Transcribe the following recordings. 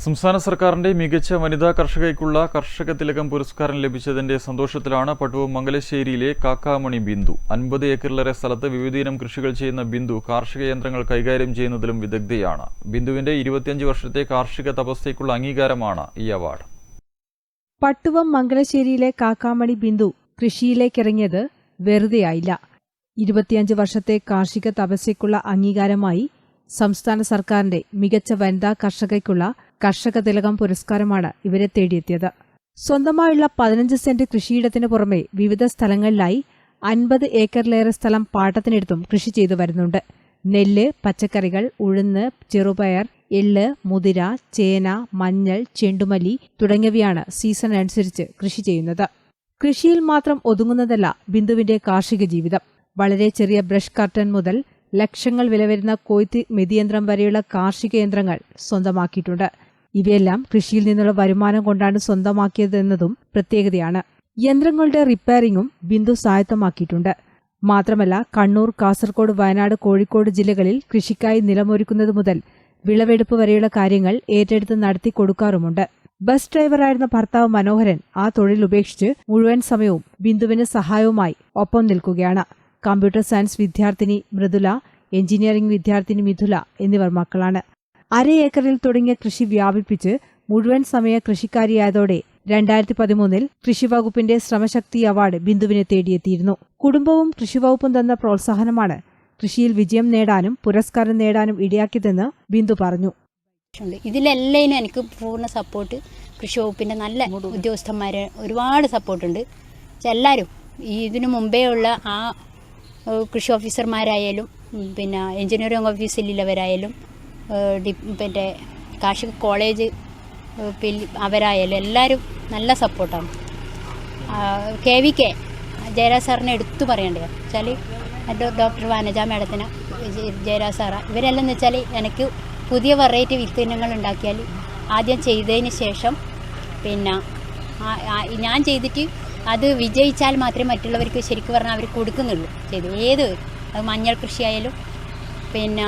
സംസ്ഥാന സർക്കാരിന്റെ മികച്ച വനിതാ കർഷകയ്ക്കുള്ള കർഷക തിലകം പുരസ്കാരം ലഭിച്ചതിന്റെ സന്തോഷത്തിലാണ് പട്ടുവം മംഗലശ്ശേരിയിലെ കാക്കാമണി ബിന്ദു. 50 ഏക്കറിലേറെ സ്ഥലത്ത് വിവിധയിനം കൃഷികൾ ചെയ്യുന്ന ബിന്ദു കാർഷിക യന്ത്രങ്ങൾ കൈകാര്യം ചെയ്യുന്നതിലും വിദഗ്ധയാണ്. ബിന്ദുവിന്റെ 25 വർഷത്തെ കാർഷിക തപസ്യയ്ക്കുള്ള അംഗീകാരമാണ് ഈ അവാർഡ്. പട്ടുവം മംഗലശ്ശേരിയിലെ കാക്കാമണി ബിന്ദു കൃഷിയിലേക്കിറങ്ങിയത് വെറുതെയായില്ല. 25 വർഷത്തെ കാർഷിക തപസ്യയ്ക്കുള്ള അംഗീകാരമായി സംസ്ഥാന സർക്കാരിന്റെ മികച്ച വനിതാ കർഷകയ്ക്കുള്ള കർഷക തിലകം പുരസ്കാരമാണ് ഇവരെ തേടിയെത്തിയത്. സ്വന്തമായുള്ള 15 സെന്റ് കൃഷിയിടത്തിന് പുറമെ വിവിധ സ്ഥലങ്ങളിലായി 50 ഏക്കറിലേറെ സ്ഥലം പാട്ടത്തിനെടുത്തും കൃഷി ചെയ്തു വരുന്നുണ്ട്. നെല്ല്, പച്ചക്കറികൾ, ഉഴുന്ന്, ചെറുപയർ, എള്ള്, മുതിര, ചേന, മഞ്ഞൾ, ചെണ്ടുമല്ലി തുടങ്ങിയവയാണ് സീസൺ അനുസരിച്ച് കൃഷി ചെയ്യുന്നത്. കൃഷിയിൽ മാത്രം ഒതുങ്ങുന്നതല്ല ബിന്ദുവിന്റെ കാർഷിക ജീവിതം. വളരെ ചെറിയ ബ്രഷ് കർട്ടൻ മുതൽ ലക്ഷങ്ങൾ വില വരുന്ന കൊയ്ത്ത് മെതിയന്ത്രം വരെയുള്ള കാർഷിക യന്ത്രങ്ങൾ സ്വന്തമാക്കിയിട്ടുണ്ട്. ഇവയെല്ലാം കൃഷിയിൽ നിന്നുള്ള വരുമാനം കൊണ്ടാണ് സ്വന്തമാക്കിയതെന്നതും പ്രത്യേകതയാണ്. യന്ത്രങ്ങളുടെ റിപ്പയറിംഗും ബിന്ദു സ്വായത്തമാക്കിയിട്ടുണ്ട്. മാത്രമല്ല, കണ്ണൂർ, കാസർഗോഡ്, വയനാട്, കോഴിക്കോട് ജില്ലകളിൽ കൃഷിക്കായി നിലമൊരുക്കുന്നത് മുതൽ വിളവെടുപ്പ് വരെയുള്ള കാര്യങ്ങൾ ഏറ്റെടുത്ത് നടത്തി കൊടുക്കാറുമുണ്ട്. ബസ് ഡ്രൈവറായിരുന്ന ഭർത്താവ് മനോഹരൻ ആ തൊഴിൽ ഉപേക്ഷിച്ച് മുഴുവൻ സമയവും ബിന്ദുവിന് സഹായവുമായി ഒപ്പം നിൽക്കുകയാണ്. കമ്പ്യൂട്ടർ സയൻസ് വിദ്യാർത്ഥിനി മൃദുല, എഞ്ചിനീയറിംഗ് വിദ്യാർത്ഥിനി മിഥുല എന്നിവർ മക്കളാണ്. 1/2 ഏക്കറിൽ തുടങ്ങിയ കൃഷി വ്യാപിപ്പിച്ച് മുഴുവൻ സമയ കൃഷിക്കാരിയായതോടെ 2013 കൃഷിവകുപ്പിന്റെ ശ്രമശക്തി അവാർഡ് ബിന്ദുവിനെ തേടിയെത്തിയിരുന്നു. കുടുംബവും കൃഷിവകുപ്പും തന്ന പ്രോത്സാഹനമാണ് കൃഷിയിൽ വിജയം നേടാനും പുരസ്കാരം നേടാനും ഇടയാക്കിയതെന്ന് ബിന്ദു പറഞ്ഞു. ഇതിലെല്ലാം എനിക്ക് പൂർണ്ണ സപ്പോർട്ട് കൃഷിവകുപ്പിന്റെ നല്ല ഉദ്യോഗസ്ഥന്മാരെ ഒരുപാട് സപ്പോർട്ടുണ്ട്. എല്ലാവരും ഇതിനു മുമ്പേ ഉള്ള ആ കൃഷി ഓഫീസർമാരായാലും പിന്നെ എഞ്ചിനീയറിംഗ് ഓഫീസിലുള്ളവരായാലും പിന്നെ കാർഷിക കോളേജ് അവരായാലും എല്ലാവരും നല്ല സപ്പോർട്ടാണ്. KVK ജയരാജ് സാറിനെ എടുത്തു പറയേണ്ടത് വെച്ചാൽ ഡോക്ടർ വാനജ മാഡത്തിന്, ജയരാജ് സാറ ഇവരെല്ലാം എന്ന് വെച്ചാൽ എനിക്ക് പുതിയ വെറൈറ്റി വിത്തിനങ്ങൾ ഉണ്ടാക്കിയാൽ ആദ്യം ചെയ്തതിന് ശേഷം പിന്നെ ഞാൻ ചെയ്തിട്ട് അത് വിജയിച്ചാൽ മാത്രമേ മറ്റുള്ളവർക്ക് ശരിക്കും പറഞ്ഞാൽ അവർ കൊടുക്കുന്നുള്ളൂ. ഏത് മഞ്ഞൾ കൃഷിയായാലും പിന്നെ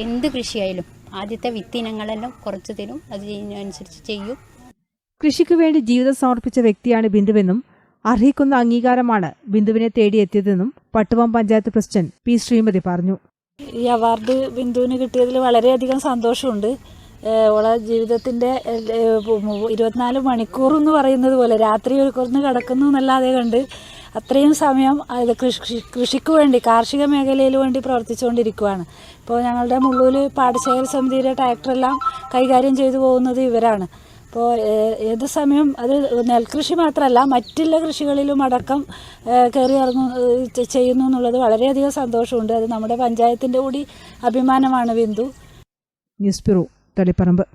എന്ത് കൃഷിയായാലും ആദ്യത്തെ വിത്തിനങ്ങളെല്ലാം കുറച്ച് തരും, അതിനനുസരിച്ച് ചെയ്യും. കൃഷിക്കു വേണ്ടി ജീവിതം സമർപ്പിച്ച വ്യക്തിയാണ് ബിന്ദുവെന്നും അർഹിക്കുന്ന അംഗീകാരമാണ് ബിന്ദുവിനെ തേടിയെത്തിയതെന്നും പട്ടുവം പഞ്ചായത്ത് പ്രസിഡന്റ് P. ശ്രീമതി പറഞ്ഞു. ഈ അവാർഡ് ബിന്ദുവിന് കിട്ടിയതിൽ വളരെയധികം സന്തോഷമുണ്ട്. ഓളെ ജീവിതത്തിൻ്റെ 24 മണിക്കൂർ എന്ന് പറയുന്നത് പോലെ രാത്രി ഒന്ന് കിടക്കുന്നു എന്നല്ലാതെ കണ്ട് അത്രയും സമയം അത് കൃഷിക്ക് വേണ്ടി കാർഷിക മേഖലയിൽ വേണ്ടി പ്രവർത്തിച്ചുകൊണ്ടിരിക്കുകയാണ്. ഇപ്പോൾ ഞങ്ങളുടെ മുള്ളൂർ പാടശേഖര സമിതിയുടെ ട്രാക്ടറെല്ലാം കൈകാര്യം ചെയ്തു പോകുന്നത് ഇവരാണ്. അപ്പോൾ ഏത് സമയം അത് നെൽകൃഷി മാത്രമല്ല മറ്റുള്ള കൃഷികളിലും അടക്കം കയറി ചെയ്യുന്നു എന്നുള്ളത് വളരെയധികം സന്തോഷമുണ്ട്. അത് നമ്മുടെ പഞ്ചായത്തിൻ്റെ കൂടി അഭിമാനമാണ് ബിന്ദു. News bureau, Taliparamba.